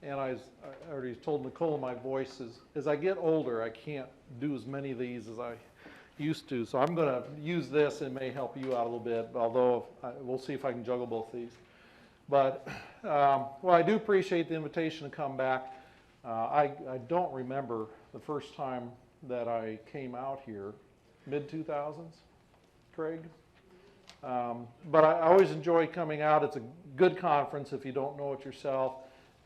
and I already told Nicole my voice is, as I get older, I can't do as many of these as I used to. So I'm going to use this and may help you out a little bit, although we'll see if I can juggle both these. But, well, I do appreciate the invitation to come back. I don't remember the first time that I came out here, mid-2000s, Craig? But I always enjoy coming out. It's a good conference if you don't know it yourself.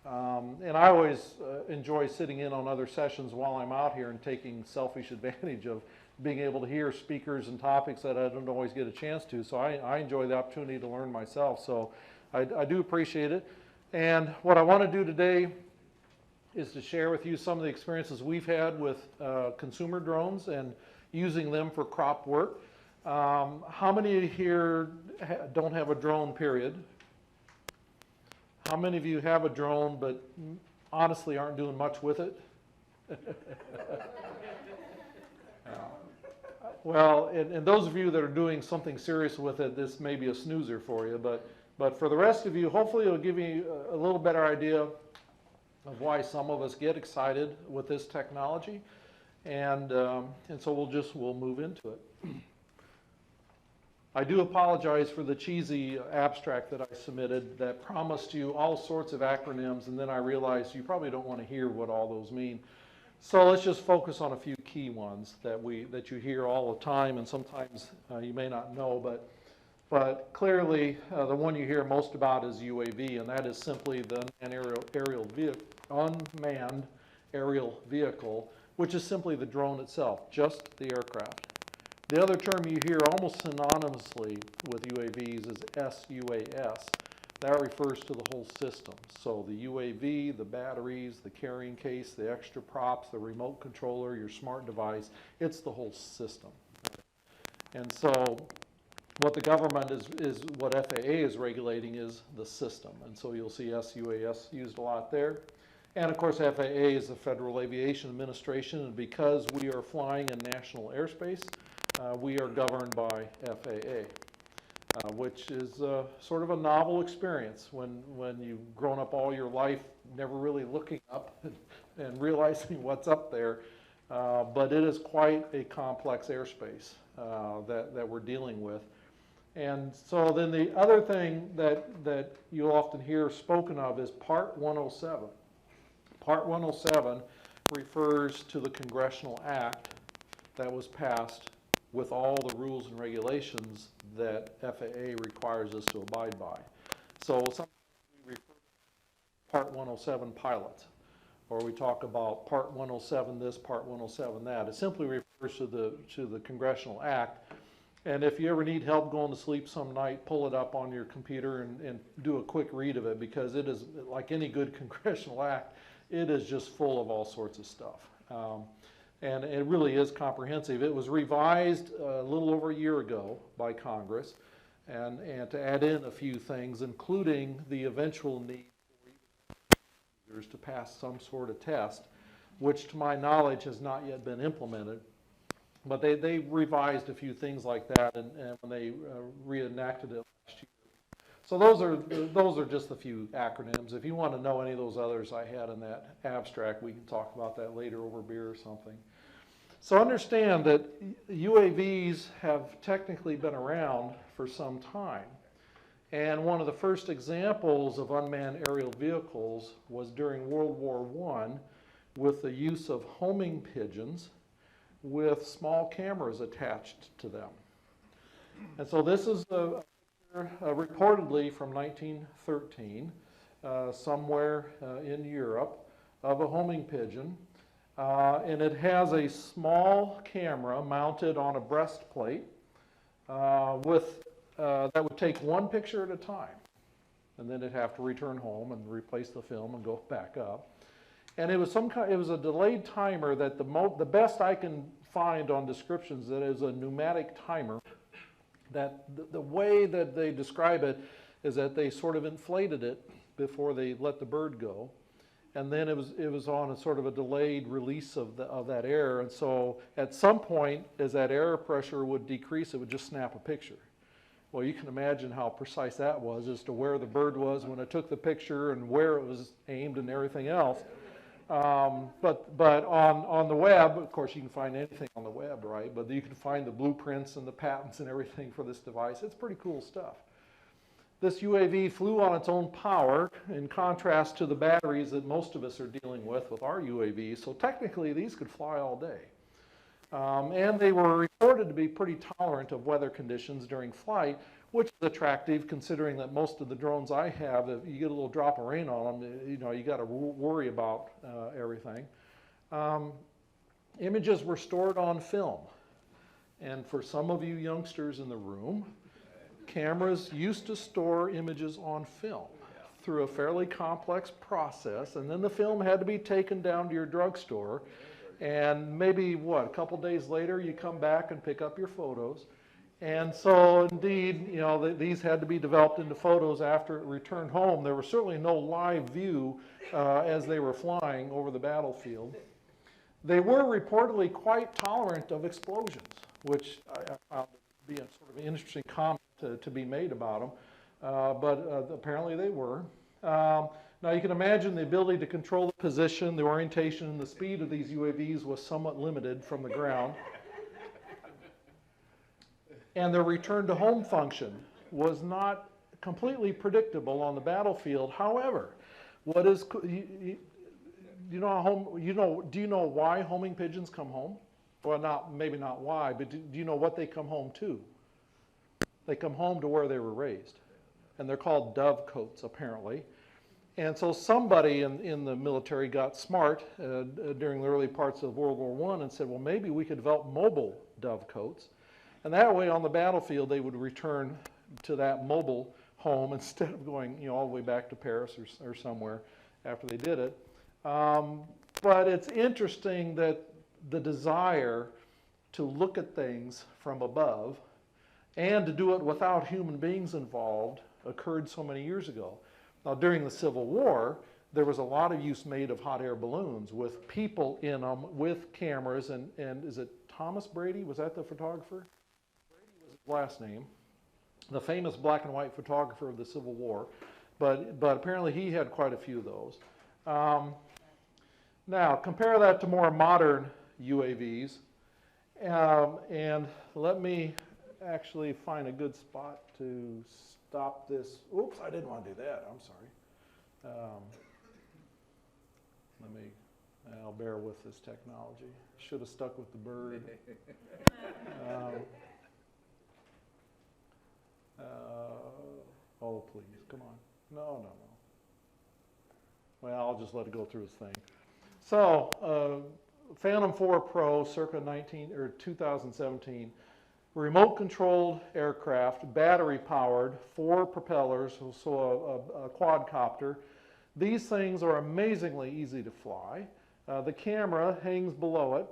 And I always enjoy sitting in on other sessions while I'm out here and taking selfish advantage of being able to hear speakers and topics that I don't always get a chance to. So I enjoy the opportunity to learn myself. So I do appreciate it. And what I want to do today is to share with you some of the experiences we've had with consumer drones and using them for crop work. How many here don't have a drone, period? How many of you have a drone but honestly aren't doing much with it? Well, and those of you that are doing something serious with it, this may be a snoozer for you, but for the rest of you, hopefully it'll give you a little better idea of why some of us get excited with this technology, and so we'll move into it. I do apologize for the cheesy abstract that I submitted that promised you all sorts of acronyms, and then I realized you probably don't want to hear what all those mean. So let's just focus on a few key ones that you hear all the time, and sometimes you may not know, but clearly the one you hear most about is UAV, and that is simply the unmanned aerial vehicle, which is simply the drone itself, just the aircraft. The other term you hear almost synonymously with UAVs is sUAS. That refers to the whole system. So the UAV, the batteries, the carrying case, the extra props, the remote controller, your smart device, it's the whole system. And so what the government is what FAA is regulating is the system. And so you'll see sUAS used a lot there. And of course, FAA is the Federal Aviation Administration, and because we are flying in national airspace, we are governed by FAA, which is sort of a novel experience when you've grown up all your life never really looking up and realizing what's up there. But it is quite a complex airspace that we're dealing with. And so then the other thing that you'll often hear spoken of is Part 107. Part 107 refers to the congressional act that was passed with all the rules and regulations that FAA requires us to abide by. So sometimes we refer to Part 107 pilots, or we talk about Part 107 this, Part 107 that. It simply refers to the congressional act. And if you ever need help going to sleep some night, pull it up on your computer and do a quick read of it, because it is, like any good congressional act, it is just full of all sorts of stuff. And it really is comprehensive. It was revised a little over a year ago by Congress, and to add in a few things, including the eventual need for users to pass some sort of test, which to my knowledge has not yet been implemented. But they revised a few things like that, and when they reenacted it last year. So those are just a few acronyms. If you want to know any of those others I had in that abstract, we can talk about that later over beer or something. So understand that UAVs have technically been around for some time. And one of the first examples of unmanned aerial vehicles was during World War I with the use of homing pigeons with small cameras attached to them. And so this is a reportedly from 1913, somewhere in Europe, of a homing pigeon. And it has a small camera mounted on a breastplate that would take one picture at a time. And then it'd have to return home and replace the film and go back up. And it was a delayed timer that the best I can find on descriptions, that is a pneumatic timer, that the way that they describe it is that they sort of inflated it before they let the bird go. And then it was on a sort of a delayed release of that air. And so at some point, as that air pressure would decrease, it would just snap a picture. Well, you can imagine how precise that was as to where the bird was when it took the picture and where it was aimed and everything else. But on the web, of course, you can find anything on the web, right? But you can find the blueprints and the patents and everything for this device. It's pretty cool stuff. This UAV flew on its own power in contrast to the batteries that most of us are dealing with our UAVs. So technically, these could fly all day. And they were reported to be pretty tolerant of weather conditions during flight, which is attractive considering that most of the drones I have, if you get a little drop of rain on them, you know, you got to worry about everything. Images were stored on film. And for some of you youngsters in the room, cameras used to store images on film through a fairly complex process, and then the film had to be taken down to your drugstore, and maybe, what, a couple days later you come back and pick up your photos. And so indeed, you know, these had to be developed into photos after it returned home. There was certainly no live view as they were flying over the battlefield. They were reportedly quite tolerant of explosions, which I found to be a sort of an interesting comment to be made about them, but apparently they were. Now you can imagine the ability to control the position, the orientation, and the speed of these UAVs was somewhat limited from the ground. And their return to home function was not completely predictable on the battlefield. However, what is, do you know why homing pigeons come home? Well, maybe not why, but do you know what they come home to? They come home to where they were raised. And they're called dovecotes, apparently. And so somebody in the military got smart during the early parts of World War I and said, well, maybe we could develop mobile dovecotes. And that way on the battlefield, they would return to that mobile home instead of going, you know, all the way back to Paris or somewhere after they did it. But it's interesting that the desire to look at things from above and to do it without human beings involved occurred so many years ago. Now, during the Civil War, there was a lot of use made of hot air balloons with people in them, with cameras, and is it Thomas Brady? Was that the photographer? Brady was his last name. The famous black and white photographer of the Civil War. But apparently he had quite a few of those. Now, compare that to more modern UAVs. And let me actually find a good spot to stop this. Oops, I didn't want to do that. I'm sorry. I'll bear with this technology. Should have stuck with the bird. Oh, please, come on. No. Well, I'll just let it go through its thing. So, Phantom 4 Pro, circa 2017. Remote controlled aircraft, battery powered, 4 propellers, so a quadcopter. These things are amazingly easy to fly. The camera hangs below it,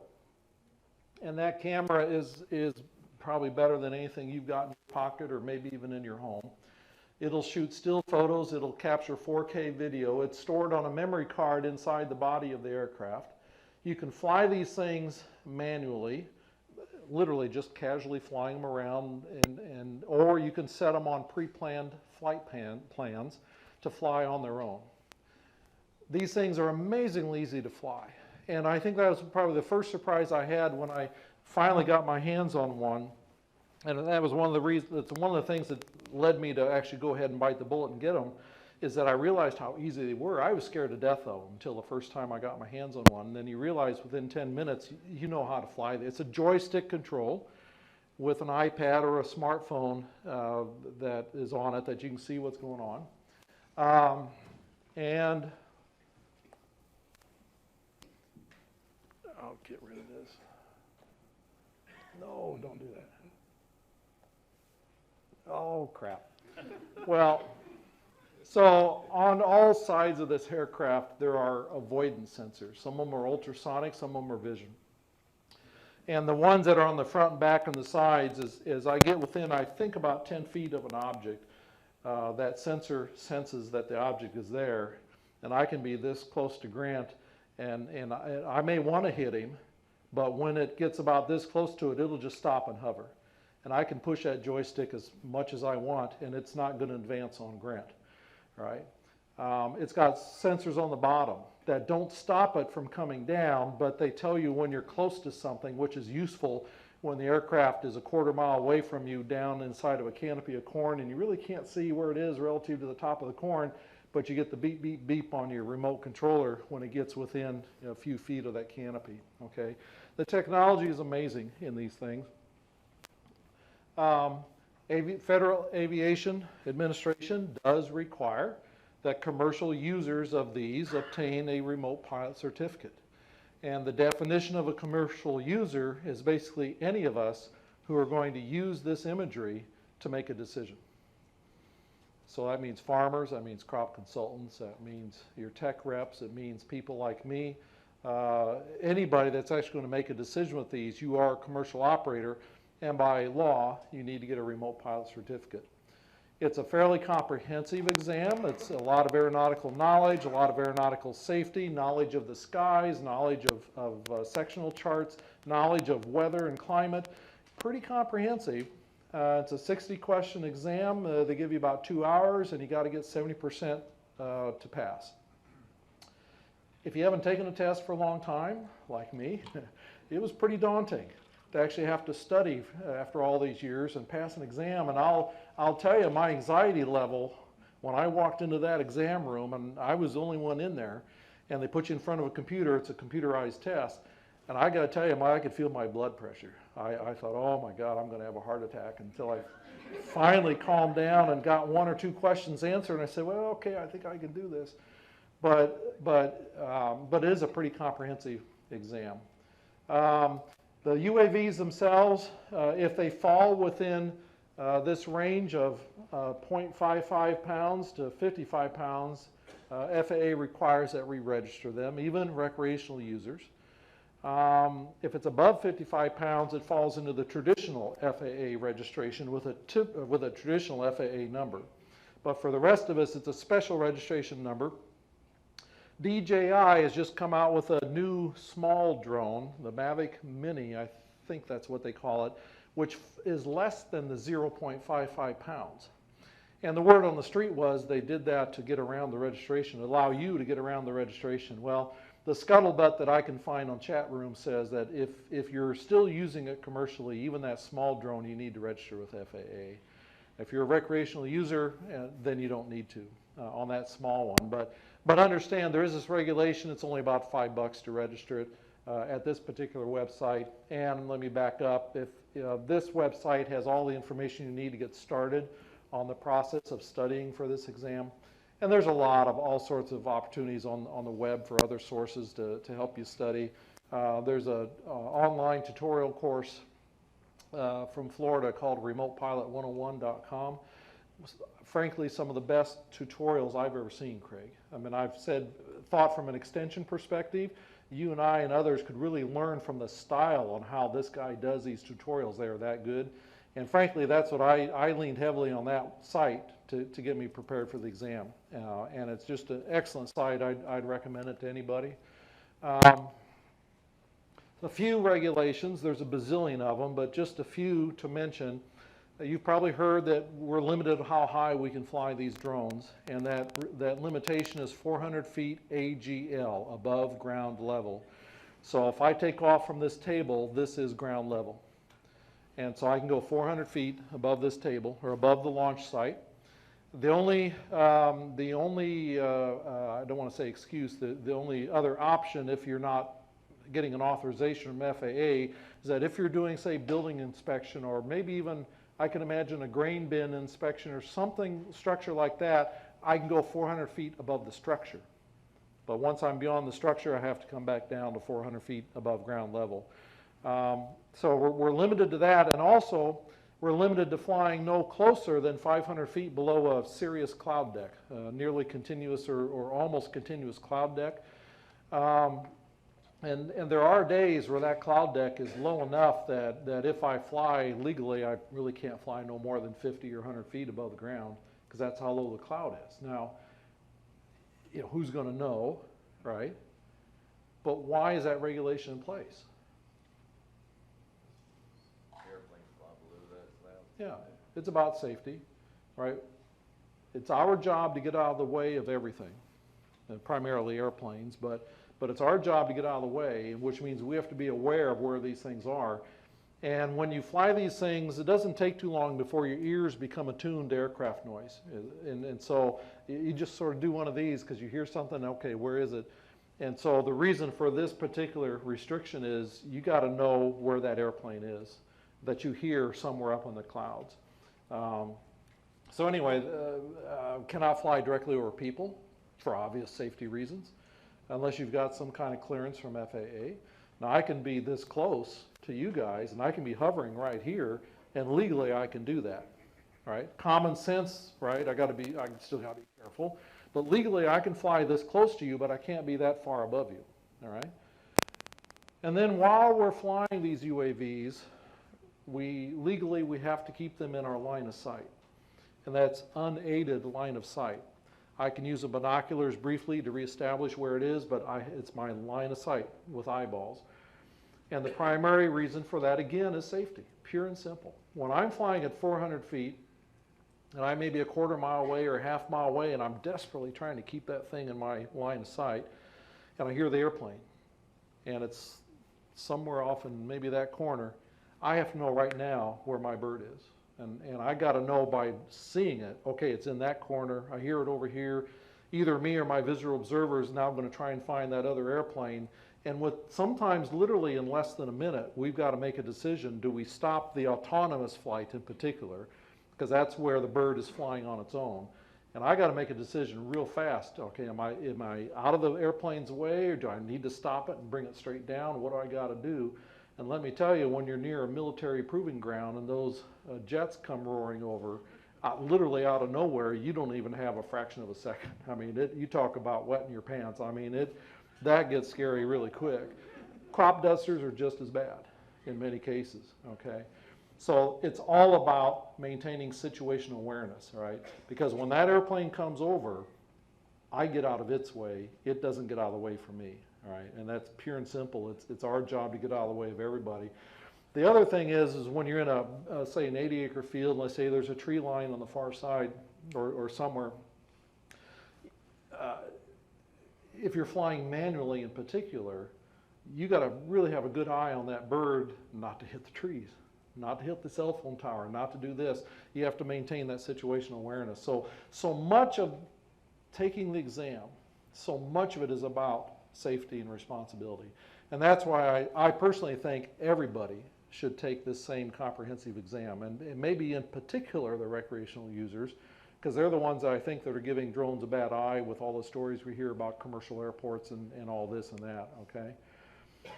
and that camera is probably better than anything you've got in your pocket or maybe even in your home. It'll shoot still photos, it'll capture 4K video. It's stored on a memory card inside the body of the aircraft. You can fly these things manually, literally just casually flying them around, or you can set them on pre-planned flight plans to fly on their own. These things are amazingly easy to fly. And I think that was probably the first surprise I had when I finally got my hands on one. And that was one of the reasons, it's one of the things that led me to actually go ahead and bite the bullet and get them, is that I realized how easy they were. I was scared to death of them until the first time I got my hands on one. And then you realize within 10 minutes, you know how to fly. It's a joystick control with an iPad or a smartphone that is on it that you can see what's going on. And I'll get rid of this. No, don't do that. Oh, crap. Well, so on all sides of this aircraft, there are avoidance sensors. Some of them are ultrasonic, some of them are vision. And the ones that are on the front and back and the sides, as I get within, I think, about 10 feet of an object, that sensor senses that the object is there. And I can be this close to Grant, and I may want to hit him, but when it gets about this close to it, it'll just stop and hover. and I can push that joystick as much as I want, and it's not going to advance on ground, right? It's got sensors on the bottom that don't stop it from coming down, but they tell you when you're close to something, which is useful when the aircraft is a quarter mile away from you down inside of a canopy of corn, and you really can't see where it is relative to the top of the corn, but you get the beep, beep, beep on your remote controller when it gets within a few feet of that canopy, okay? The technology is amazing in these things. Federal Aviation Administration does require that commercial users of these obtain a remote pilot certificate. And the definition of a commercial user is basically any of us who are going to use this imagery to make a decision. So that means farmers, that means crop consultants, that means your tech reps, it means people like me. Anybody that's actually going to make a decision with these, you are a commercial operator, and by law, you need to get a remote pilot certificate. It's a fairly comprehensive exam. It's a lot of aeronautical knowledge, a lot of aeronautical safety, knowledge of the skies, knowledge of sectional charts, knowledge of weather and climate. Pretty comprehensive. It's a 60-question exam. They give you about 2 hours, and you got to get 70% to pass. If you haven't taken a test for a long time, like me, it was pretty daunting to actually have to study after all these years and pass an exam. And I'll tell you, my anxiety level when I walked into that exam room, and I was the only one in there, and they put you in front of a computer, it's a computerized test, and I got to tell you, I could feel my blood pressure. I thought, oh my God, I'm going to have a heart attack, until I finally calmed down and got 1 or 2 questions answered, and I said, well, okay, I think I can do this. But it is a pretty comprehensive exam. The UAVs themselves, if they fall within this range of 0.55 pounds to 55 pounds, FAA requires that we register them, even recreational users. If it's above 55 pounds, it falls into the traditional FAA registration with a traditional FAA number. But for the rest of us, it's a special registration number. DJI has just come out with a new small drone, the Mavic Mini, I think that's what they call it, which is less than the 0.55 pounds. And the word on the street was they did that to get around the registration, allow you to get around the registration. Well, the scuttlebutt that I can find on chat room says that if you're still using it commercially, even that small drone, you need to register with FAA. If you're a recreational user, then you don't need to on that small one. But understand there is this regulation. It's only about $5 to register it at this particular website. And let me back up. If this website has all the information you need to get started on the process of studying for this exam. And there's a lot of all sorts of opportunities on the web for other sources to help you study. There's an online tutorial course from Florida called remotepilot101.com. Frankly, some of the best tutorials I've ever seen, Craig. I mean, I've thought from an extension perspective, you and I and others could really learn from the style on how this guy does these tutorials. They are that good. And frankly, that's what I leaned heavily on that site to get me prepared for the exam. And it's just an excellent site. I'd recommend it to anybody. A few regulations, there's a bazillion of them, but just a few to mention. You've probably heard that we're limited to how high we can fly these drones, and that limitation is 400 feet AGL, above ground level. So if I take off from this table, this is ground level. And so I can go 400 feet above this table, or above the launch site. The only I don't want to say excuse, the only other option if you're not getting an authorization from FAA is that if you're doing, say, building inspection, or maybe even, I can imagine a grain bin inspection or something, structure like that, I can go 400 feet above the structure. But once I'm beyond the structure, I have to come back down to 400 feet above ground level. So we're limited to that, and also we're limited to flying no closer than 500 feet below a serious cloud deck, nearly continuous or almost continuous cloud deck. And there are days where that cloud deck is low enough that if I fly legally, I really can't fly no more than 50 or 100 feet above the ground, because that's how low the cloud is. Now, who's going to know, right? But why is that regulation in place? Airplanes fly below that. Yeah, it's about safety, right? It's our job to get out of the way of everything, primarily airplanes, but it's our job to get out of the way, which means we have to be aware of where these things are. And when you fly these things, it doesn't take too long before your ears become attuned to aircraft noise. And so you just sort of do one of these because you hear something, okay, where is it? And so the reason for this particular restriction is you got to know where that airplane is that you hear somewhere up in the clouds. So anyway, cannot fly directly over people for obvious safety reasons, unless you've got some kind of clearance from FAA. Now I can be this close to you guys, and I can be hovering right here, and legally I can do that, right? Common sense, right? I still got to be careful, but legally I can fly this close to you, but I can't be that far above you, all right? And then while we're flying these UAVs, legally we have to keep them in our line of sight, and that's unaided line of sight. I can use the binoculars briefly to reestablish where it is, but it's my line of sight with eyeballs. And the primary reason for that, again, is safety, pure and simple. When I'm flying at 400 feet, and I may be a quarter mile away or a half mile away, and I'm desperately trying to keep that thing in my line of sight, and I hear the airplane, and it's somewhere off in maybe that corner, I have to know right now where my bird is. And I got to know by seeing it, okay, it's in that corner, I hear it over here. Either me or my visual observer is now going to try and find that other airplane. And with sometimes literally in less than a minute, we've got to make a decision. Do we stop the autonomous flight in particular? Because that's where the bird is flying on its own. And I got to make a decision real fast. Okay, am I out of the airplane's way, or do I need to stop it and bring it straight down? What do I got to do? And let me tell you, when you're near a military proving ground and those jets come roaring over, literally out of nowhere, you don't even have a fraction of a second. I mean, you talk about wetting your pants. I mean, that gets scary really quick. Crop dusters are just as bad in many cases, okay? So it's all about maintaining situational awareness, right? Because when that airplane comes over, I get out of its way, it doesn't get out of the way for me. All right, and that's pure and simple. It's our job to get out of the way of everybody. The other thing is when you're in say an 80-acre field, let's say there's a tree line on the far side or somewhere, if you're flying manually in particular, you got to really have a good eye on that bird not to hit the trees, not to hit the cell phone tower, not to do this. You have to maintain that situational awareness. So much of taking the exam, so much of it is about safety and responsibility. And that's why I personally think everybody should take this same comprehensive exam, and maybe in particular the recreational users, because they're the ones that I think that are giving drones a bad eye with all the stories we hear about commercial airports and all this and that, okay?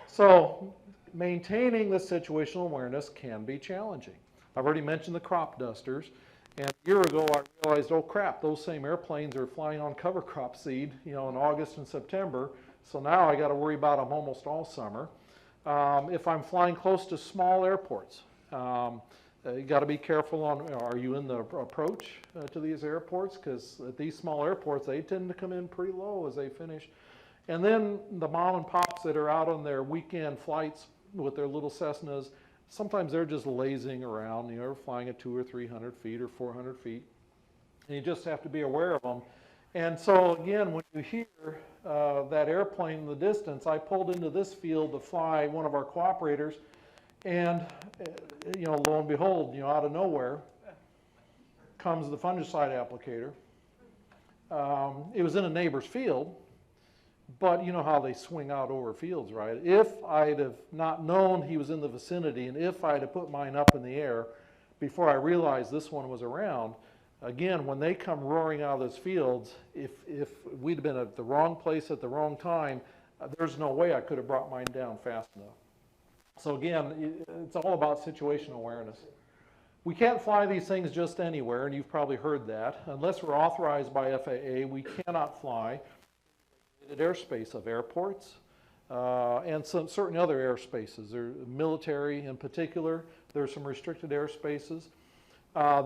So maintaining this situational awareness can be challenging. I've already mentioned the crop dusters, and a year ago I realized, oh crap, those same airplanes are flying on cover crop seed, in August and September. So now I got to worry about them almost all summer. If I'm flying close to small airports, you got to be careful on, are you in the approach to these airports? Because at these small airports, they tend to come in pretty low as they finish. And then the mom and pops that are out on their weekend flights with their little Cessnas, sometimes they're just lazing around, flying at 200 or 300 feet or 400 feet. And you just have to be aware of them. And so again, when you hear that airplane in the distance, I pulled into this field to fly one of our cooperators, and lo and behold, out of nowhere comes the fungicide applicator. It was in a neighbor's field, but you know how they swing out over fields, right? If I'd have not known he was in the vicinity, and if I'd have put mine up in the air before I realized this one was around, again, when they come roaring out of those fields, if we'd have been at the wrong place at the wrong time, there's no way I could have brought mine down fast enough. So again, it's all about situational awareness. We can't fly these things just anywhere, and you've probably heard that. Unless we're authorized by FAA, we cannot fly in airspace of airports and some certain other airspaces. There, military in particular, there are some restricted airspaces.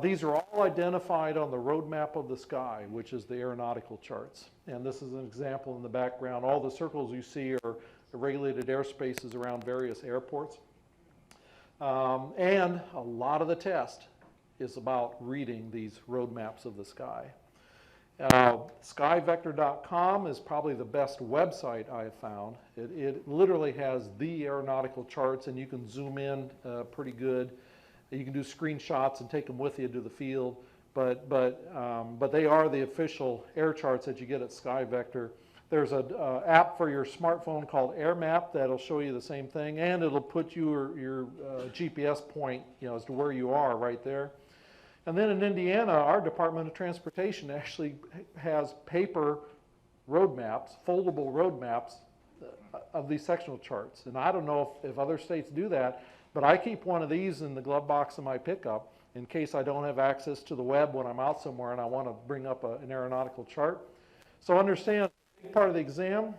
These are all identified on the roadmap of the sky, which is the aeronautical charts. And this is an example in the background. All the circles you see are regulated airspaces around various airports. And a lot of the test is about reading these road maps of the sky. Skyvector.com is probably the best website I have found. It literally has the aeronautical charts, and you can zoom in pretty good. You can do screenshots and take them with you to the field, but they are the official air charts that you get at Skyvector. There's an app for your smartphone called AirMap that'll show you the same thing, and it'll put your GPS point, as to where you are right there. And then in Indiana, our Department of Transportation actually has paper road maps, foldable road maps of these sectional charts. And I don't know if other states do that, but I keep one of these in the glove box of my pickup in case I don't have access to the web when I'm out somewhere and I want to bring up an aeronautical chart. So understand, part of the exam.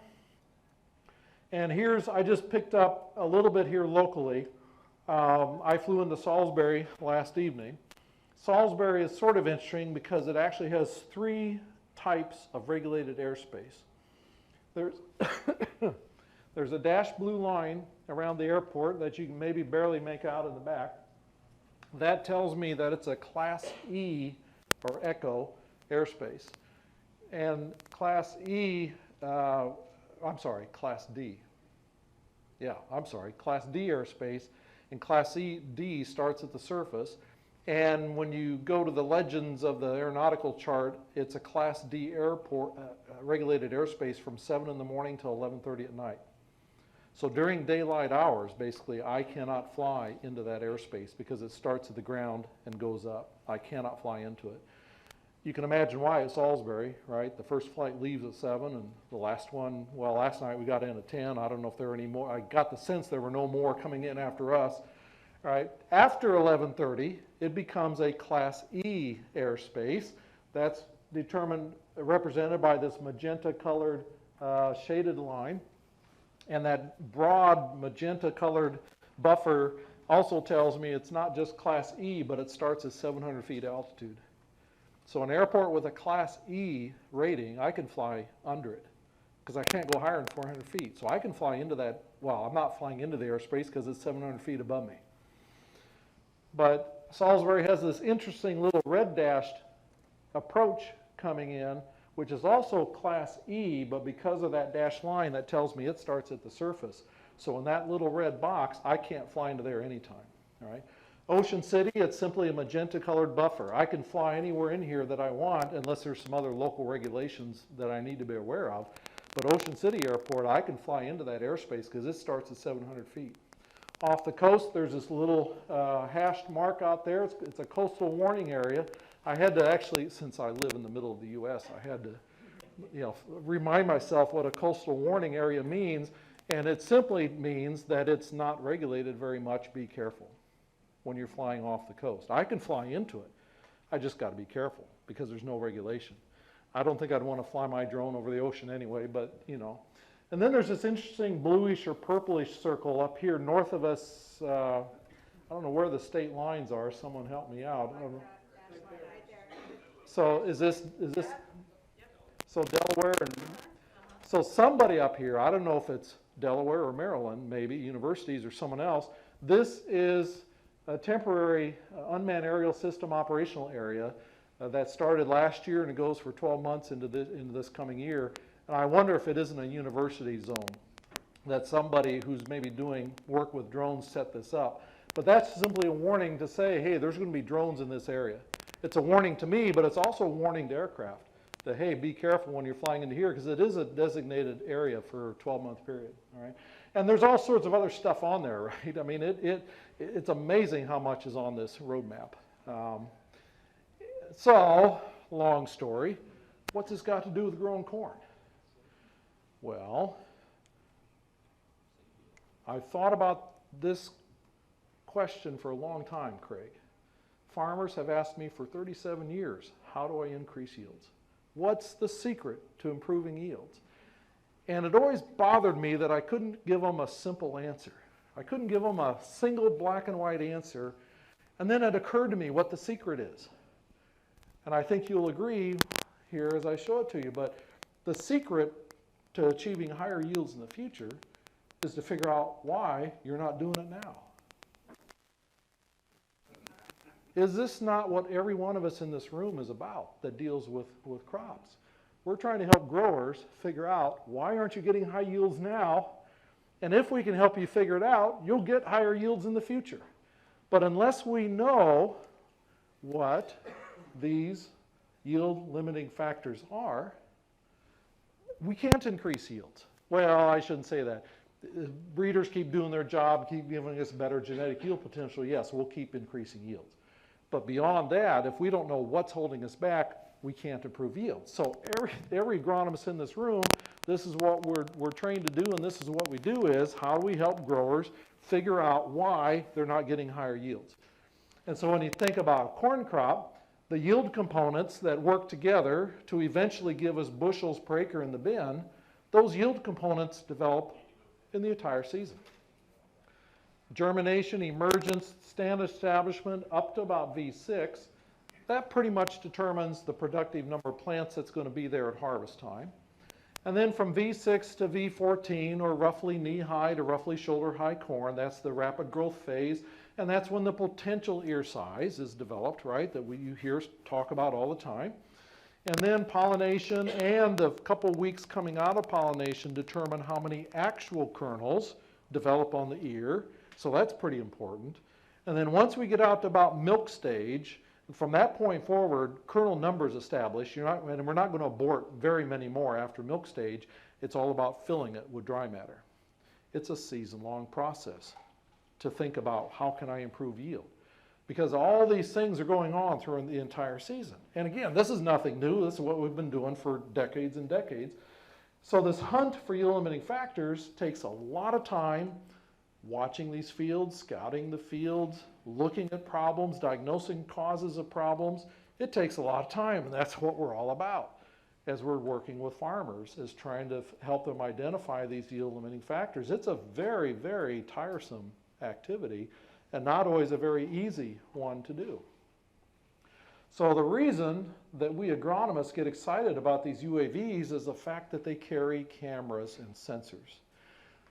And I just picked up a little bit here locally. I flew into Salisbury last evening. Salisbury is sort of interesting because it actually has 3 types of regulated airspace. There's a dashed blue line around the airport that you can maybe barely make out in the back. That tells me that it's a Class E, or Echo, airspace. And Class E, Class D. Yeah, Class D airspace, and Class D starts at the surface. And when you go to the legends of the aeronautical chart, it's a Class D airport, regulated airspace from 7 in the morning till 11:30 at night. So during daylight hours, basically, I cannot fly into that airspace because it starts at the ground and goes up. I cannot fly into it. You can imagine why at Salisbury, right? The first flight leaves at 7, and the last one, well, last night we got in at 10. I don't know if there were any more. I got the sense there were no more coming in after us. Right. After 11:30, it becomes a Class E airspace. That's represented by this magenta-colored shaded line. And that broad magenta-colored buffer also tells me it's not just Class E, but it starts at 700 feet altitude. So an airport with a Class E rating, I can fly under it because I can't go higher than 400 feet. So I can fly into that. Well, I'm not flying into the airspace because it's 700 feet above me. But Salisbury has this interesting little red dashed approach coming in, which is also Class E, but because of that dashed line, that tells me it starts at the surface. So in that little red box, I can't fly into there anytime. All right. Ocean City, it's simply a magenta-colored buffer. I can fly anywhere in here that I want, unless there's some other local regulations that I need to be aware of. But Ocean City Airport, I can fly into that airspace because it starts at 700 feet. Off the coast, there's this little hashed mark out there. It's a coastal warning area. I had to actually, since I live in the middle of the U.S., I had to, remind myself what a coastal warning area means, and it simply means that it's not regulated very much. Be careful when you're flying off the coast. I can fly into it. I just got to be careful because there's no regulation. I don't think I'd want to fly my drone over the ocean anyway, but And then there's this interesting bluish or purplish circle up here north of us. I don't know where the state lines are. Someone help me out. So is this? So Delaware, so somebody up here, I don't know if it's Delaware or Maryland, maybe universities or someone else. This is a temporary unmanned aerial system operational area that started last year, and it goes for 12 months into this coming year. And I wonder if it isn't a university zone that somebody who's maybe doing work with drones set this up. But that's simply a warning to say, hey, there's going to be drones in this area. It's a warning to me, but it's also a warning to aircraft that, hey, be careful when you're flying into here because it is a designated area for a 12-month period. All right? And there's all sorts of other stuff on there, right? I mean, it's amazing how much is on this roadmap. So, long story, what's this got to do with growing corn? Well, I've thought about this question for a long time, Craig. Farmers have asked me for 37 years, how do I increase yields? What's the secret to improving yields? And it always bothered me that I couldn't give them a simple answer. I couldn't give them a single black and white answer. And then it occurred to me what the secret is. And I think you'll agree here as I show it to you, but the secret to achieving higher yields in the future is to figure out why you're not doing it now. Is this not what every one of us in this room is about that deals with crops? We're trying to help growers figure out, why aren't you getting high yields now? And if we can help you figure it out, you'll get higher yields in the future. But unless we know what these yield limiting factors are, we can't increase yields. Well, I shouldn't say that. Breeders keep doing their job, keep giving us better genetic yield potential. Yes, we'll keep increasing yields. But beyond that, if we don't know what's holding us back, we can't improve yields. So every agronomist in this room, this is what we're trained to do, and this is what we do is, how do we help growers figure out why they're not getting higher yields? And so when you think about a corn crop, the yield components that work together to eventually give us bushels per acre in the bin, those yield components develop in the entire season. Germination, emergence, stand establishment up to about V6, that pretty much determines the productive number of plants that's going to be there at harvest time. And then from V6 to V14, or roughly knee-high to roughly shoulder-high corn, that's the rapid growth phase, and that's when the potential ear size is developed, right, that you hear talk about all the time. And then pollination and the couple weeks coming out of pollination determine how many actual kernels develop on the ear. So that's pretty important. And then once we get out to about milk stage, from that point forward, kernel numbers established. And we're not going to abort very many more after milk stage. It's all about filling it with dry matter. It's a season-long process to think about, how can I improve yield? Because all these things are going on through the entire season. And again, this is nothing new. This is what we've been doing for decades and decades. So this hunt for yield limiting factors takes a lot of time, watching these fields, scouting the fields, looking at problems, diagnosing causes of problems. It takes a lot of time, and that's what we're all about as we're working with farmers, is trying to help them identify these yield limiting factors. It's a very, very tiresome activity, and not always a very easy one to do. So the reason that we agronomists get excited about these UAVs is the fact that they carry cameras and sensors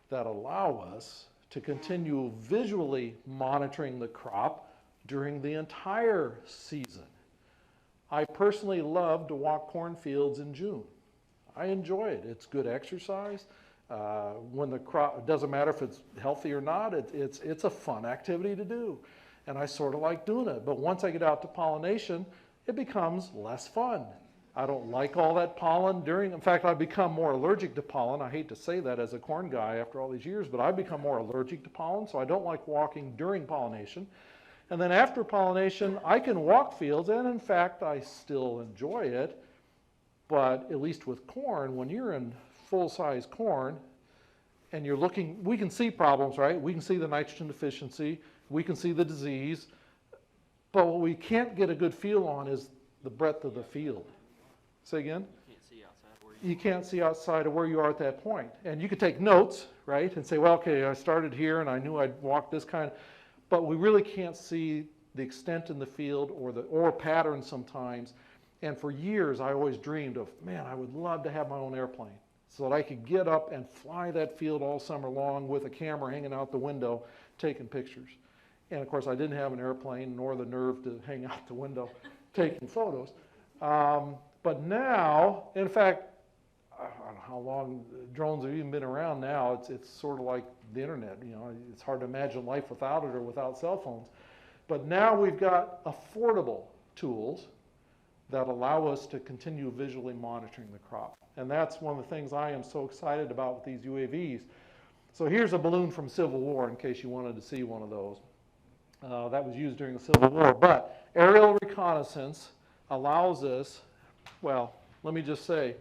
that allow us to continue visually monitoring the crop during the entire season. I personally love to walk cornfields in June. I enjoy it. It's good exercise. When the crop, it doesn't matter if it's healthy or not, it's a fun activity to do. And I sort of like doing it. But once I get out to pollination, it becomes less fun. I don't like all that pollen in fact, I've become more allergic to pollen. I hate to say that as a corn guy after all these years, but I've become more allergic to pollen, so I don't like walking during pollination. And then after pollination, I can walk fields, and in fact, I still enjoy it. But at least with corn, when you're in full-size corn, and you're looking, we can see problems, right? We can see the nitrogen deficiency, we can see the disease, but what we can't get a good feel on is the breadth of the field. Say again? You can't see outside of where you are at that point. And you could take notes, right, and say, well, okay, I started here and I knew I'd walk this kind, but we really can't see the extent in the field or patterns sometimes. And for years, I always dreamed of, man, I would love to have my own airplane so that I could get up and fly that field all summer long with a camera hanging out the window taking pictures. And of course, I didn't have an airplane nor the nerve to hang out the window taking photos. But now, in fact, I don't know how long drones have even been around now. It's sort of like the internet. You know, it's hard to imagine life without it or without cell phones. But now we've got affordable tools that allow us to continue visually monitoring the crop. And that's one of the things I am so excited about with these UAVs. So here's a balloon from Civil War, in case you wanted to see one of those. That was used during the Civil War. But aerial reconnaissance allows us, well, let me just say,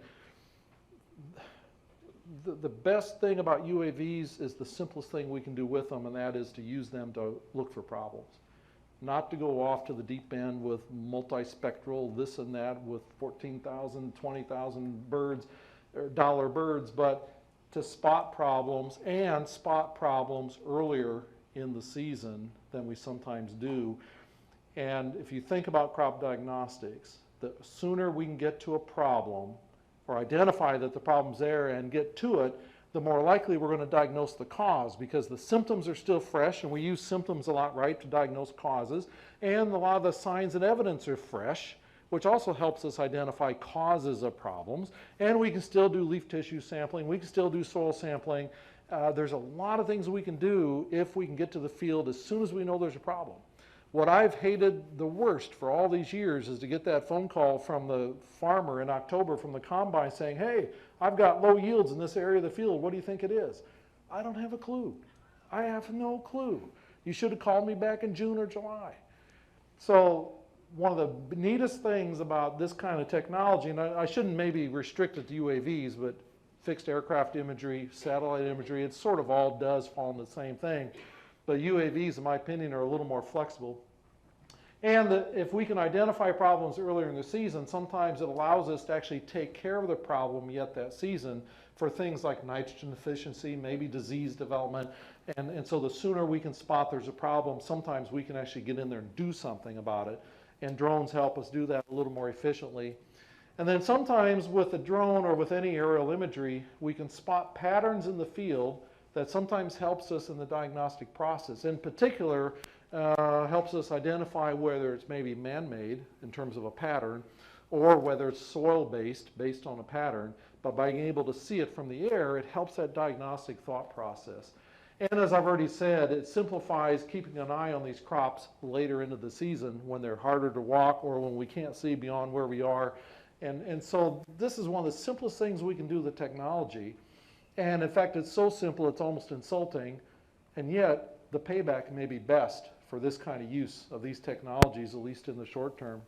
the best thing about UAVs is the simplest thing we can do with them, and that is to use them to look for problems. Not to go off to the deep end with multispectral this and that with 14,000, 20,000 birds, or dollar birds, but to spot problems, and spot problems earlier in the season than we sometimes do. And if you think about crop diagnostics, the sooner we can get to a problem or identify that the problem's there and get to it, the more likely we're going to diagnose the cause, because the symptoms are still fresh, and we use symptoms a lot, right, to diagnose causes, and a lot of the signs and evidence are fresh, which also helps us identify causes of problems. And we can still do leaf tissue sampling, we can still do soil sampling. There's a lot of things we can do if we can get to the field as soon as we know there's a problem. What I've hated the worst for all these years is to get that phone call from the farmer in October from the combine saying, hey, I've got low yields in this area of the field, what do you think it is? I don't have a clue. I have no clue. You should have called me back in June or July. So one of the neatest things about this kind of technology, and I shouldn't maybe restrict it to UAVs, but fixed aircraft imagery, satellite imagery, it sort of all does fall into the same thing. But UAVs, in my opinion, are a little more flexible. And if we can identify problems earlier in the season, sometimes it allows us to actually take care of the problem yet that season for things like nitrogen deficiency, maybe disease development. And so the sooner we can spot there's a problem, sometimes we can actually get in there and do something about it. And drones help us do that a little more efficiently. And then sometimes with a drone or with any aerial imagery, we can spot patterns in the field that sometimes helps us in the diagnostic process. In particular, helps us identify whether it's maybe man-made in terms of a pattern, or whether it's soil-based, based on a pattern. But by being able to see it from the air, it helps that diagnostic thought process. And as I've already said, it simplifies keeping an eye on these crops later into the season when they're harder to walk or when we can't see beyond where we are. And so this is one of the simplest things we can do with the technology. And in fact, it's so simple, it's almost insulting. And yet, the payback may be best for this kind of use of these technologies, at least in the short term.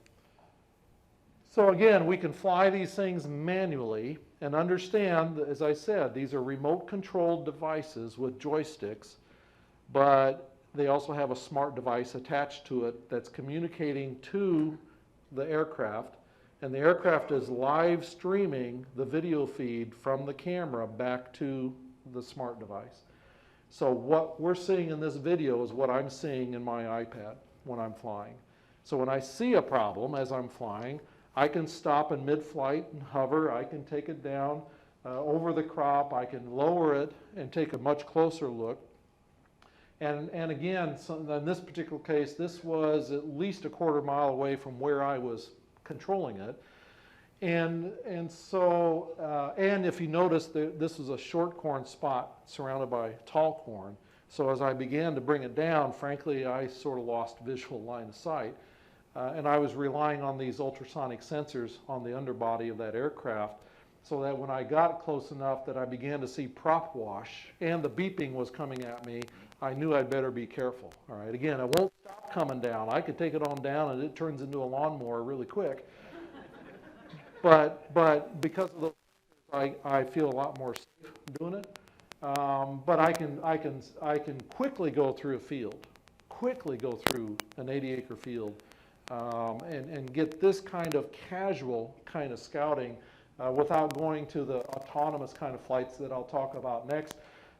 So again, we can fly these things manually and understand, as I said, these are remote controlled devices with joysticks, but they also have a smart device attached to it that's communicating to the aircraft. And the aircraft is live streaming the video feed from the camera back to the smart device. So what we're seeing in this video is what I'm seeing in my iPad when I'm flying. So when I see a problem as I'm flying, I can stop in mid-flight and hover. I can take it down over the crop. I can lower it and take a much closer look. And again, in this particular case, this was at least a quarter mile away from where I was controlling it. And if you notice, this is a short corn spot surrounded by tall corn. So as I began to bring it down, frankly, I sort of lost visual line of sight. And I was relying on these ultrasonic sensors on the underbody of that aircraft, so that when I got close enough that I began to see prop wash and the beeping was coming at me, I knew I'd better be careful. All right, again, it won't stop coming down. I could take it on down and it turns into a lawnmower really quick. But because of those, I feel a lot more safe doing it. But I can quickly go through a field, quickly go through an 80-acre field, and get this kind of casual kind of scouting without going to the autonomous kind of flights that I'll talk about next.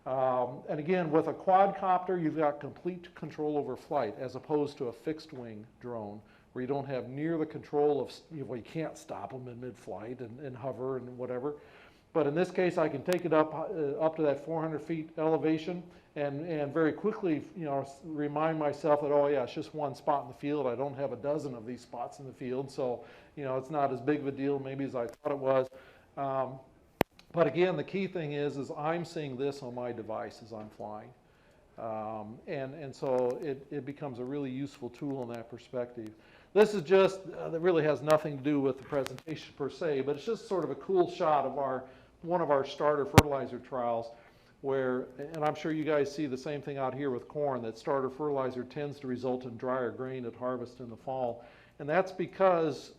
And again, with a quadcopter, you've got complete control over flight as opposed to a fixed wing drone, where you don't have near the control of, well, you can't stop them in mid-flight and hover and whatever. But in this case, I can take it up to that 400 feet elevation and very quickly, remind myself that, oh yeah, it's just one spot in the field. I don't have a dozen of these spots in the field, so it's not as big of a deal maybe as I thought it was. But again, the key thing is I'm seeing this on my device as I'm flying. And so it becomes a really useful tool in that perspective. This is just, that really has nothing to do with the presentation per se, but it's just sort of a cool shot of one of our starter fertilizer trials where, and I'm sure you guys see the same thing out here with corn, that starter fertilizer tends to result in drier grain at harvest in the fall. And that's because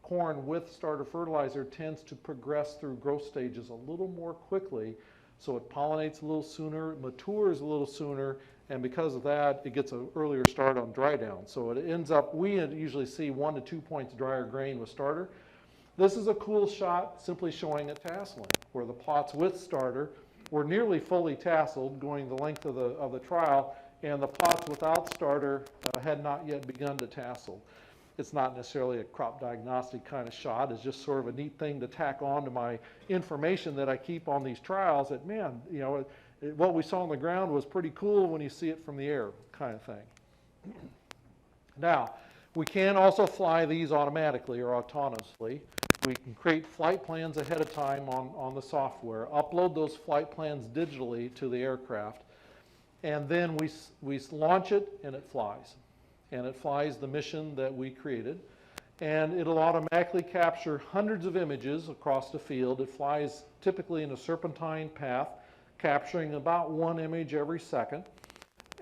corn with starter fertilizer tends to progress through growth stages a little more quickly. So it pollinates a little sooner, matures a little sooner, and because of that, it gets an earlier start on dry down. So it ends up, we usually see 1 to 2 points drier grain with starter. This is a cool shot simply showing a tasseling, where the plots with starter were nearly fully tasseled, going the length of the trial, and the plots without starter had not yet begun to tassel. It's not necessarily a crop diagnostic kind of shot. It's just sort of a neat thing to tack on to my information that I keep on these trials that, man, you know, what we saw on the ground was pretty cool when you see it from the air kind of thing. Now, we can also fly these automatically or autonomously. We can create flight plans ahead of time on the software, upload those flight plans digitally to the aircraft, and then we launch it and it flies. And it flies the mission that we created. And it'll automatically capture hundreds of images across the field. It flies typically in a serpentine path, capturing about one image every second.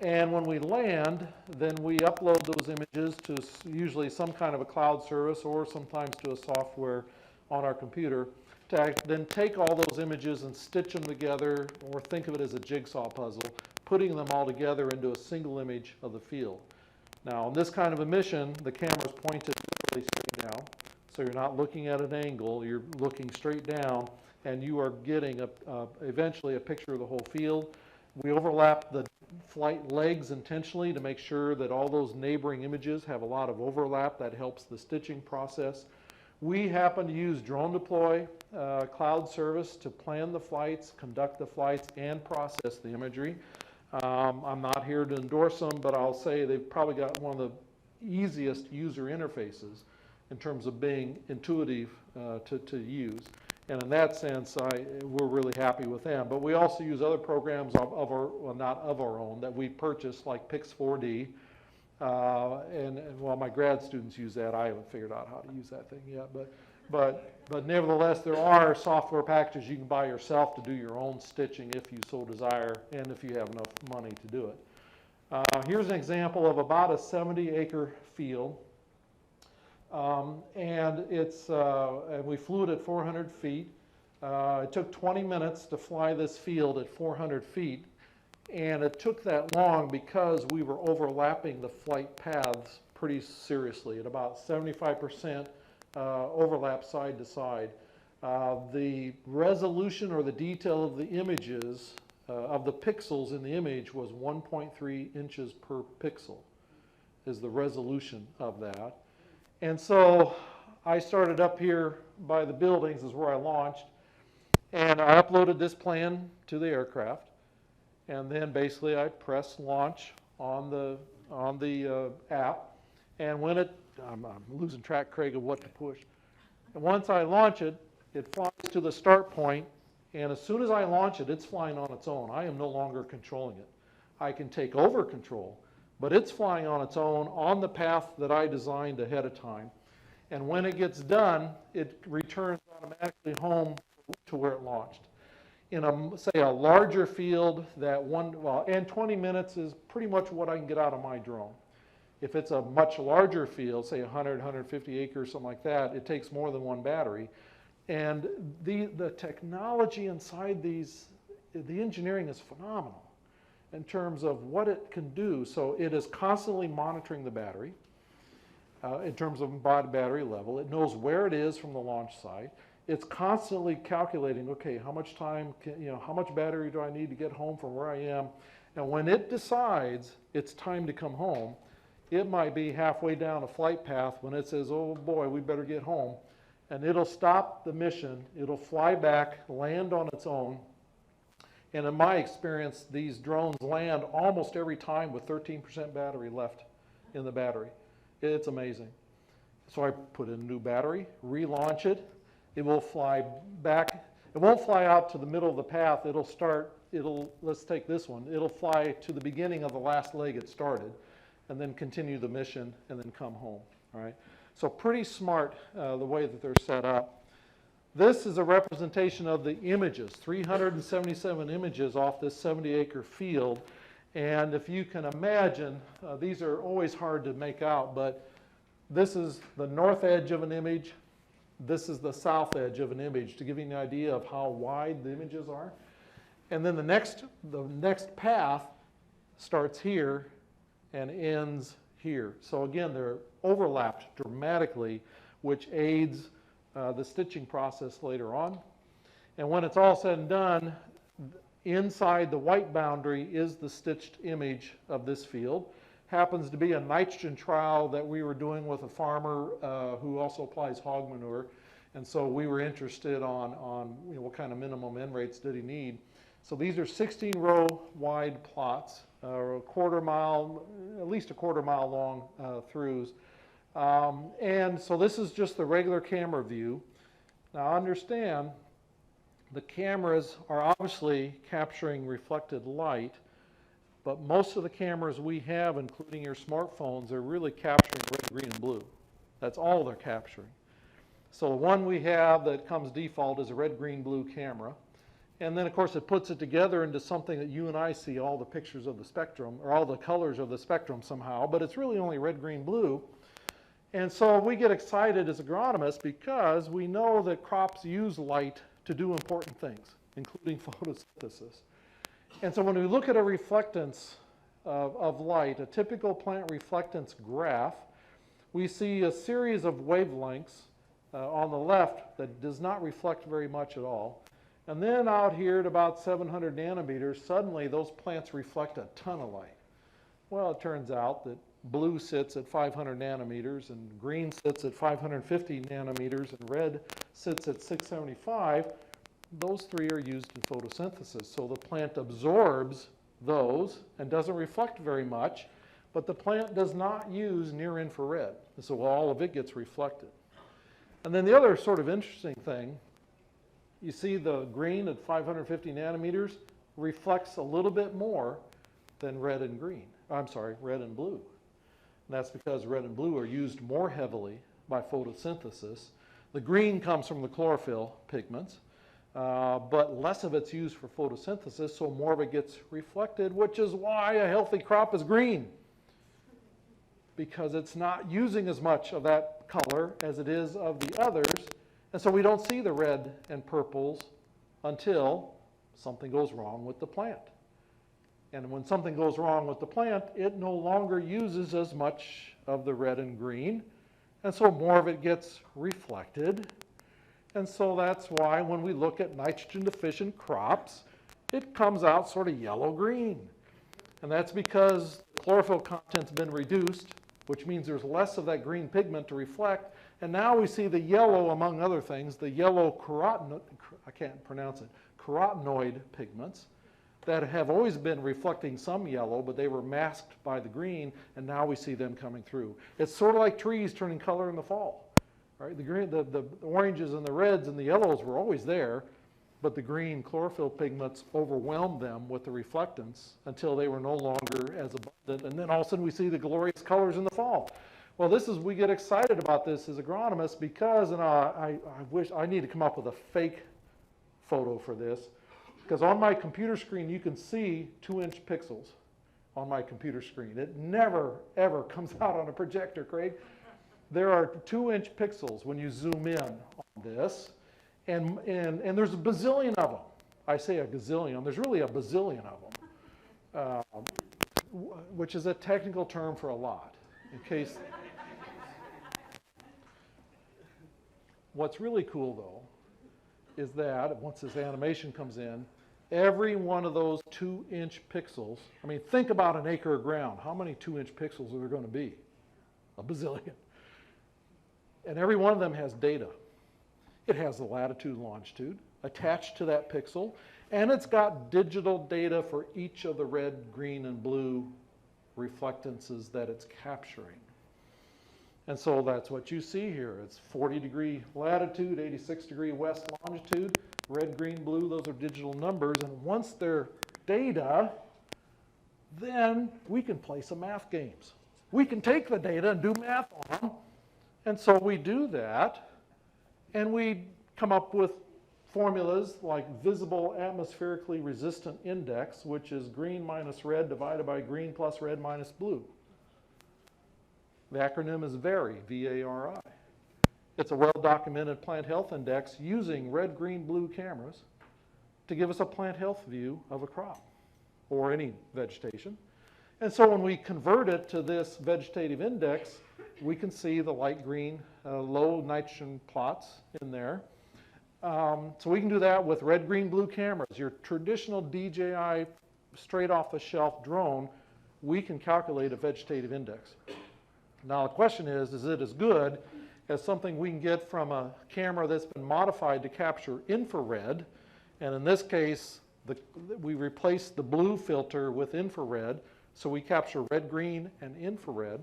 And when we land, then we upload those images to usually some kind of a cloud service or sometimes to a software on our computer to then take all those images and stitch them together, or think of it as a jigsaw puzzle, putting them all together into a single image of the field. Now, on this kind of a mission, the camera's pointed literally straight down, so you're not looking at an angle, you're looking straight down, and you are getting eventually a picture of the whole field. We overlap the flight legs intentionally to make sure that all those neighboring images have a lot of overlap. That helps the stitching process. We happen to use drone deploy cloud service to plan the flights, conduct the flights, and process the imagery. I'm not here to endorse them, but I'll say they've probably got one of the easiest user interfaces in terms of being intuitive to use. And in that sense, we're really happy with them. But we also use other programs not of our own, that we purchased, like PICs 4D. And well, my grad students use that. I haven't figured out how to use that thing yet. But nevertheless, there are software packages you can buy yourself to do your own stitching if you so desire, and if you have enough money to do it. Here's an example of about a 70-acre field. And we flew it at 400 feet. It took 20 minutes to fly this field at 400 feet. And it took that long because we were overlapping the flight paths pretty seriously at about 75% overlap side to side. The resolution or the detail of the images, of the pixels in the image, was 1.3 inches per pixel is the resolution of that. And so I started up here by the buildings is where I launched, and I uploaded this plan to the aircraft, and then basically I pressed launch on the app, and when I'm losing track, Craig, of what to push. And once I launch it, it flies to the start point, and as soon as I launch it, it's flying on its own. I am no longer controlling it. I can take over control, but it's flying on its own on the path that I designed ahead of time. And when it gets done, it returns automatically home to where it launched. In say a larger field, and 20 minutes is pretty much what I can get out of my drone. If it's a much larger field, say 100, 150 acres, something like that, it takes more than one battery. And the technology inside these, the engineering is phenomenal in terms of what it can do. So it is constantly monitoring the battery in terms of battery level. It knows where it is from the launch site. It's constantly calculating, okay, how much time, how much battery do I need to get home from where I am? And when it decides it's time to come home, it might be halfway down a flight path when it says, oh boy, we better get home. And it'll stop the mission, it'll fly back, land on its own. And in my experience, these drones land almost every time with 13% battery left in the battery. It's amazing. So I put in a new battery, relaunch it. It will fly back. It won't fly out to the middle of the path. Let's take this one. It'll fly to the beginning of the last leg it started, and then continue the mission, and then come home. All right. So pretty smart the way that they're set up. This is a representation of the images, 377 images off this 70-acre field. And if you can imagine, these are always hard to make out, but this is the north edge of an image. This is the south edge of an image to give you an idea of how wide the images are. And then the next path starts here and ends here. So again, they're overlapped dramatically, which aids the stitching process later on. And when it's all said and done, inside the white boundary is the stitched image of this field. happens to be a nitrogen trial that we were doing with a farmer who also applies hog manure. And so we were interested on you know, what kind of minimum N rates did he need. So these are 16-row wide plots, a quarter mile, at least a quarter mile long throughs. And so this is just the regular camera view. Now understand, the cameras are obviously capturing reflected light, but most of the cameras we have, including your smartphones, are really capturing red, green, and blue. That's all they're capturing. So the one we have that comes default is a red, green, blue camera. And then, of course, it puts it together into something that you and I see, all the pictures of the spectrum, or all the colors of the spectrum somehow, but it's really only red, green, blue. And so we get excited as agronomists because we know that crops use light to do important things, including photosynthesis. And so when we look at a reflectance of light, a typical plant reflectance graph, we see a series of wavelengths on the left that does not reflect very much at all. And then out here at about 700 nanometers, suddenly those plants reflect a ton of light. Well, it turns out that blue sits at 500 nanometers, and green sits at 550 nanometers, and red sits at 675. Those three are used in photosynthesis. So the plant absorbs those and doesn't reflect very much, but the plant does not use near infrared. So all of it gets reflected. And then the other sort of interesting thing, you see the green at 550 nanometers reflects a little bit more than red and green. I'm sorry, red and blue. And that's because red and blue are used more heavily by photosynthesis. The green comes from the chlorophyll pigments, but less of it's used for photosynthesis, so more of it gets reflected, which is why a healthy crop is green, because it's not using as much of that color as it is of the others. And so we don't see the red and purples until something goes wrong with the plant. And when something goes wrong with the plant, it no longer uses as much of the red and green, and so more of it gets reflected. And so that's why when we look at nitrogen deficient crops, it comes out sort of yellow-green. And that's because chlorophyll content's been reduced, which means there's less of that green pigment to reflect. And now we see the yellow, among other things, the yellow carotenoid pigments that have always been reflecting some yellow, but they were masked by the green, and now we see them coming through. It's sort of like trees turning color in the fall, right? The green, the oranges and the reds and the yellows were always there, but the green chlorophyll pigments overwhelmed them with the reflectance until they were no longer as abundant, and then all of a sudden we see the glorious colors in the fall. Well, we get excited about this as agronomists because, and I wish I need to come up with a fake photo for this, because on my computer screen you can see 2-inch pixels on my computer screen. It never, ever comes out on a projector, Craig. There are 2-inch pixels when you zoom in on this, and there's a bazillion of them. I say a gazillion, there's really a bazillion of them, which is a technical term for a lot, in case. What's really cool, though, is that once this animation comes in, every one of those 2-inch pixels, I mean, think about an acre of ground. How many 2-inch pixels are there going to be? A bazillion. And every one of them has data. It has the latitude and longitude attached to that pixel, and it's got digital data for each of the red, green, and blue reflectances that it's capturing. And so that's what you see here. It's 40-degree latitude, 86-degree west longitude, red, green, blue, those are digital numbers. And once they're data, then we can play some math games. We can take the data and do math on them. And so we do that, and we come up with formulas like visible atmospherically resistant index, which is green minus red divided by green plus red minus blue. The acronym is VARI, V-A-R-I. It's a well-documented plant health index using red, green, blue cameras to give us a plant health view of a crop or any vegetation. And so when we convert it to this vegetative index, we can see the light green, low nitrogen plots in there. So we can do that with red, green, blue cameras. Your traditional DJI straight off the shelf drone we can calculate a vegetative index. Now the question is it as good as something we can get from a camera that's been modified to capture infrared? And in this case, we replace the blue filter with infrared, so we capture red, green, and infrared.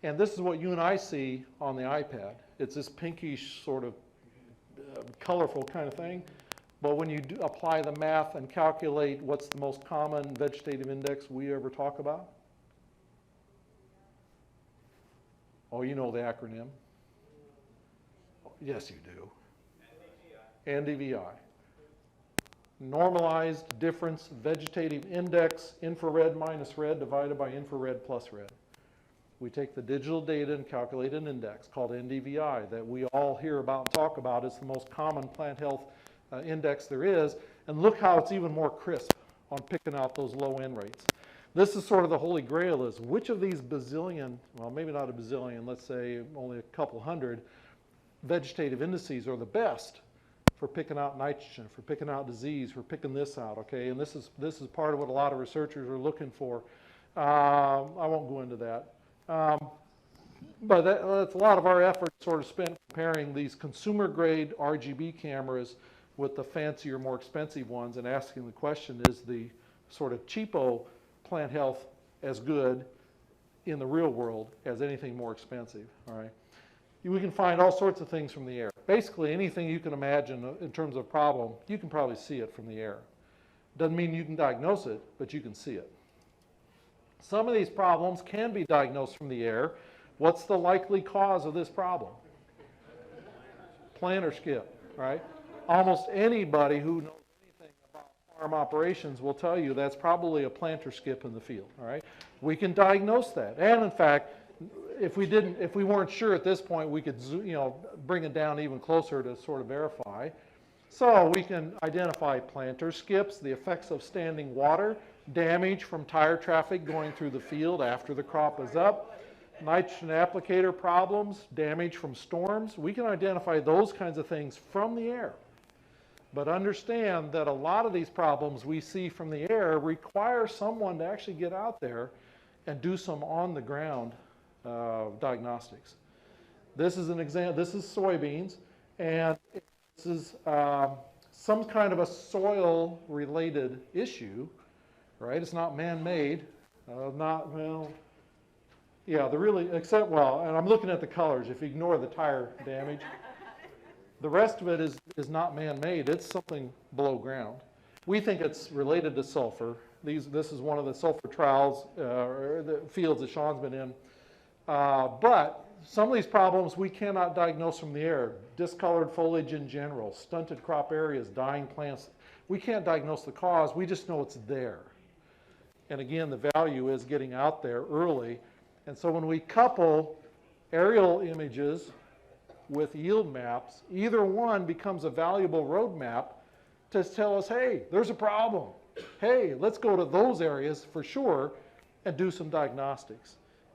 And this is what you and I see on the iPad. It's this pinkish sort of colorful kind of thing. But when you apply the math and calculate what's the most common vegetative index we ever talk about? Oh, you know the acronym. Yes, you do. NDVI. Normalized difference vegetative index, infrared minus red divided by infrared plus red. We take the digital data and calculate an index called NDVI that we all hear about and talk about. It's the most common plant health index there is. And look how it's even more crisp on picking out those low end rates. This is sort of the holy grail, is which of these bazillion, well, maybe not a bazillion, let's say only a couple hundred vegetative indices are the best for picking out nitrogen, for picking out disease, for picking this out, okay? And this is part of what a lot of researchers are looking for. I won't go into that. But that's a lot of our effort sort of spent comparing these consumer grade RGB cameras with the fancier, more expensive ones and asking the question, is the sort of cheapo plant health as good in the real world as anything more expensive, all right? We can find all sorts of things from the air. Basically anything you can imagine in terms of problem, you can probably see it from the air. Doesn't mean you can diagnose it, but you can see it. Some of these problems can be diagnosed from the air. What's the likely cause of this problem? Planter skip, right? Almost anybody who knows anything about farm operations will tell you that's probably a planter skip in the field, all right? We can diagnose that. And in fact, if we weren't sure at this point, we could, bring it down even closer to sort of verify. So we can identify planter skips, the effects of standing water, damage from tire traffic going through the field after the crop is up, nitrogen applicator problems, damage from storms. We can identify those kinds of things from the air. But understand that a lot of these problems we see from the air require someone to actually get out there and do some on-the-ground diagnostics. This is an example. This is soybeans, and this is some kind of a soil-related issue, right? It's not man-made, and I'm looking at the colors. If you ignore the tire damage, the rest of it is not man-made. It's something below ground. We think it's related to sulfur. This is one of the sulfur trials, or the fields that Sean's been in. But some of these problems we cannot diagnose from the air. Discolored foliage in general, stunted crop areas, dying plants. We can't diagnose the cause, we just know it's there. And again, the value is getting out there early. And so when we couple aerial images with yield maps, either one becomes a valuable roadmap to tell us, hey, there's a problem. Hey, let's go to those areas for sure and do some diagnostics.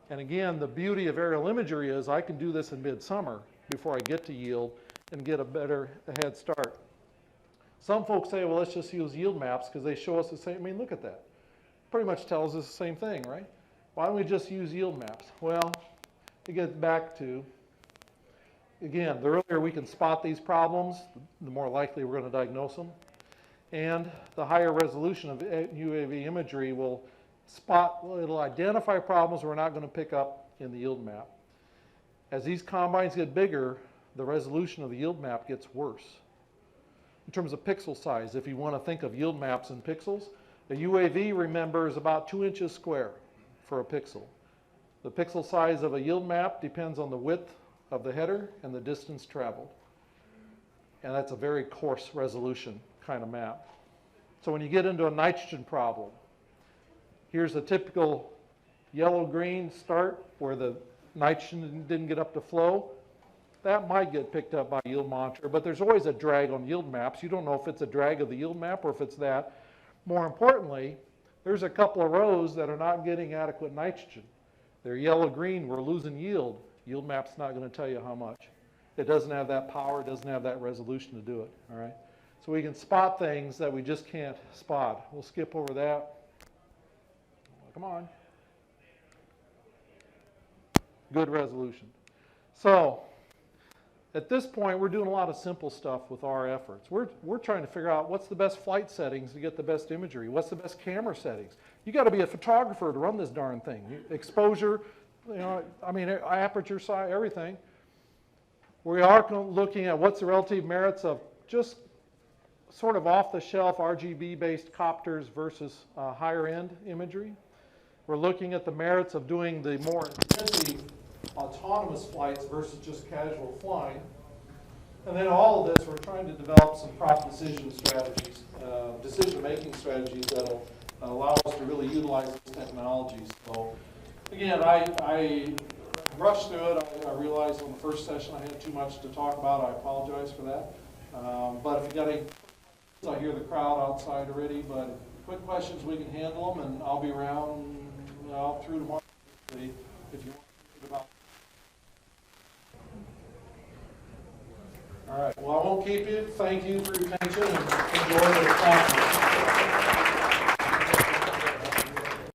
And again, the beauty of aerial imagery is I can do this in midsummer before I get to yield and get a better head start. Some folks say, well, let's just use yield maps because they show us the same. I mean, look at that. Pretty much tells us the same thing, right? Why don't we just use yield maps? Well, it gets back to, again, the earlier we can spot these problems, the more likely we're going to diagnose them. And the higher resolution of UAV imagery will it'll identify problems we're not going to pick up in the yield map. As these combines get bigger, the resolution of the yield map gets worse. In terms of pixel size, if you want to think of yield maps in pixels, a UAV, remember, is about 2 inches square for a pixel. The pixel size of a yield map depends on the width of the header and the distance traveled. And that's a very coarse resolution kind of map. So when you get into a nitrogen problem, here's a typical yellow-green start where the nitrogen didn't get up to flow. That might get picked up by yield monitor, but there's always a drag on yield maps. You don't know if it's a drag of the yield map or if it's that. More importantly, there's a couple of rows that are not getting adequate nitrogen. They're yellow-green, we're losing yield. Yield map's not going to tell you how much. It doesn't have that power, it doesn't have that resolution to do it, all right? So we can spot things that we just can't spot. We'll skip over that. Come on. good resolution. So at this point, we're doing a lot of simple stuff with our efforts. We're trying to figure out what's the best flight settings to get the best imagery. What's the best camera settings? You got to be a photographer to run this darn thing. Exposure, you know, I mean, aperture size, everything. We are looking at what's the relative merits of just sort of off-the-shelf RGB-based copters versus higher-end imagery. We're looking at the merits of doing the more intensive autonomous flights versus just casual flying. And then all of this, we're trying to develop some prop decision strategies, decision-making strategies that'll allow us to really utilize these technologies. So again, I rushed through it. I realized on the first session I had too much to talk about. I apologize for that. But if you got any, I hear the crowd outside already, but quick questions, we can handle them, and I'll be around through tomorrow if you want to think about. All right, well, I won't keep you. Thank you for your attention and enjoy the conference.